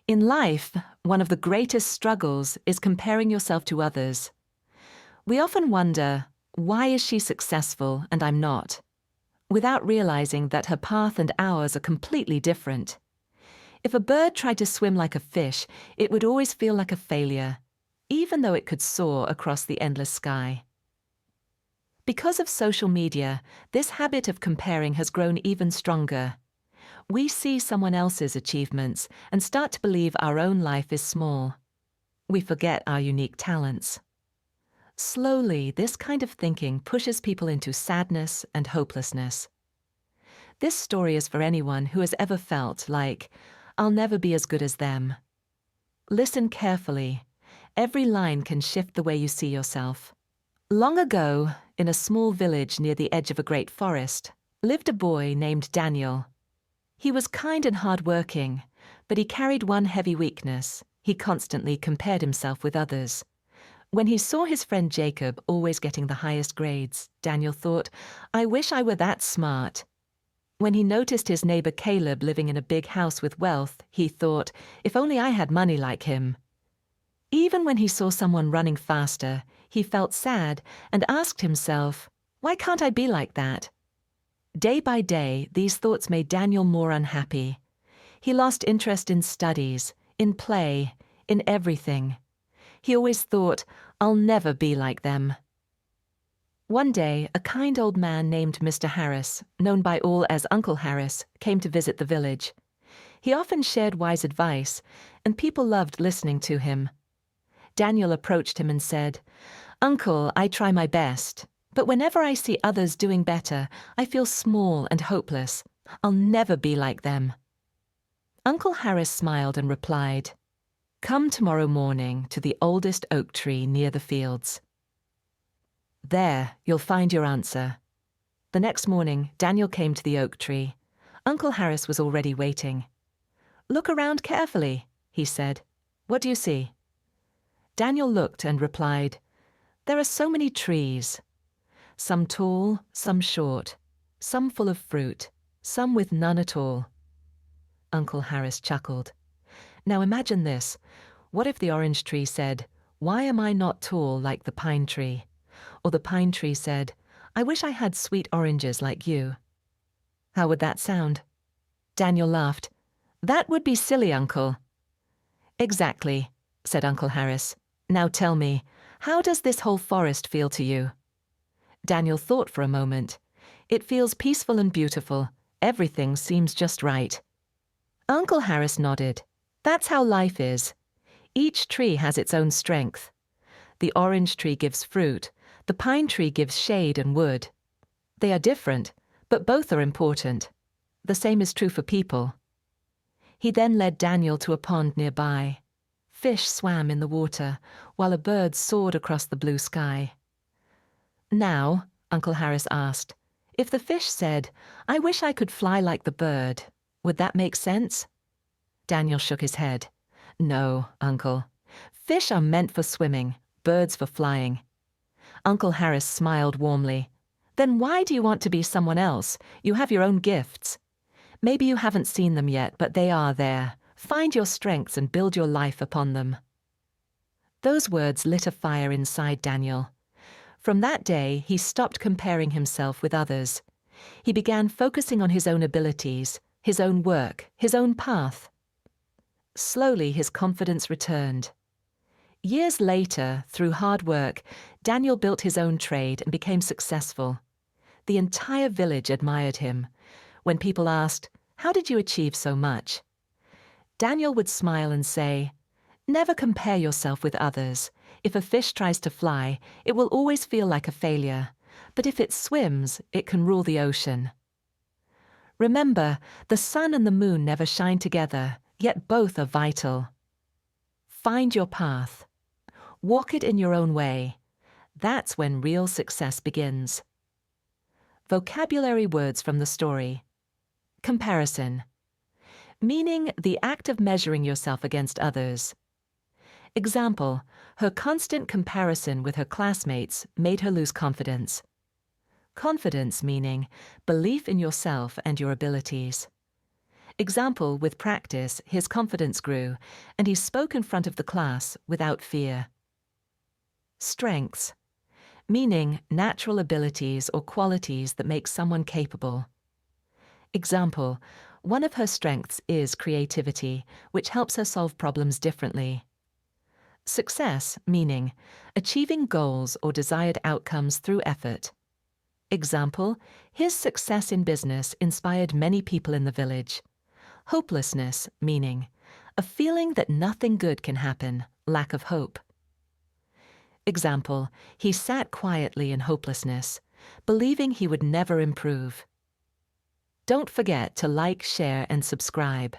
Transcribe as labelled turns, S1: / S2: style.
S1: In life, one of the greatest struggles is comparing yourself to others. We often wonder, why is she successful and I'm not? Without realizing that her path and ours are completely different. If a bird tried to swim like a fish, it would always feel like a failure, even though it could soar across the endless sky. Because of social media, this habit of comparing has grown even stronger. We see someone else's achievements and start to believe our own life is small. We forget our unique talents. Slowly, this kind of thinking pushes people into sadness and hopelessness. This story is for anyone who has ever felt like, I'll never be as good as them. Listen carefully. Every line can shift the way you see yourself. Long ago, in a small village near the edge of a great forest, lived a boy named Daniel. He was kind and hard-working, but he carried one heavy weakness. He constantly compared himself with others. When he saw his friend Jacob always getting the highest grades, Daniel thought, I wish I were that smart. When he noticed his neighbor Caleb living in a big house with wealth, he thought, if only I had money like him. Even when he saw someone running faster, he felt sad and asked himself, why can't I be like that? Day by day, these thoughts made Daniel more unhappy. He lost interest in studies, in play, in everything. He always thought, I'll never be like them. One day, a kind old man named Mr. Harris, known by all as Uncle Harris, came to visit the village. He often shared wise advice, and people loved listening to him. Daniel approached him and said, Uncle, I try my best, but whenever I see others doing better, I feel small and hopeless. I'll never be like them. Uncle Harris smiled and replied, Come tomorrow morning to the oldest oak tree near the fields. There, you'll find your answer. The next morning, Daniel came to the oak tree. Uncle Harris was already waiting. Look around carefully, he said. What do you see? Daniel looked and replied, There are so many trees. Some tall, some short, some full of fruit, some with none at all. Uncle Harris chuckled. Now imagine this. What if the orange tree said, Why am I not tall like the pine tree? Or the pine tree said, I wish I had sweet oranges like you. How would that sound? Daniel laughed. That would be silly, Uncle. Exactly, said Uncle Harris. Now tell me, how does this whole forest feel to you? Daniel thought for a moment. It feels peaceful and beautiful. Everything seems just right. Uncle Harris nodded. That's how life is. Each tree has its own strength. The orange tree gives fruit. The pine tree gives shade and wood. They are different, but both are important. The same is true for people. He then led Daniel to a pond nearby. Fish swam in the water, while a bird soared across the blue sky. Now, Uncle Harris asked, if the fish said, I wish I could fly like the bird, would that make sense? Daniel shook his head. No, Uncle. Fish are meant for swimming, birds for flying. Uncle Harris smiled warmly. Then why do you want to be someone else? You have your own gifts. Maybe you haven't seen them yet, but they are there. Find your strengths and build your life upon them. Those words lit a fire inside Daniel. From that day, he stopped comparing himself with others. He began focusing on his own abilities, his own work, his own path. Slowly, his confidence returned. Years later, through hard work, Daniel built his own trade and became successful. The entire village admired him. When people asked, "How did you achieve so much?" Daniel would smile and say, "Never compare yourself with others. If a fish tries to fly, it will always feel like a failure. But if it swims, it can rule the ocean." Remember, the sun and the moon never shine together, yet both are vital. Find your path. Walk it in your own way. That's when real success begins. Vocabulary words from the story. Comparison. Meaning the act of measuring yourself against others. Example, her constant comparison with her classmates made her lose confidence. Confidence meaning belief in yourself and your abilities. Example, with practice, his confidence grew, and he spoke in front of the class without fear. Strengths, meaning natural abilities or qualities that make someone capable. Example, one of her strengths is creativity, which helps her solve problems differently. Success, meaning achieving goals or desired outcomes through effort. Example, his success in business inspired many people in the village. Hopelessness, meaning a feeling that nothing good can happen, lack of hope. Example, he sat quietly in hopelessness, believing he would never improve. Don't forget to like, share, and subscribe.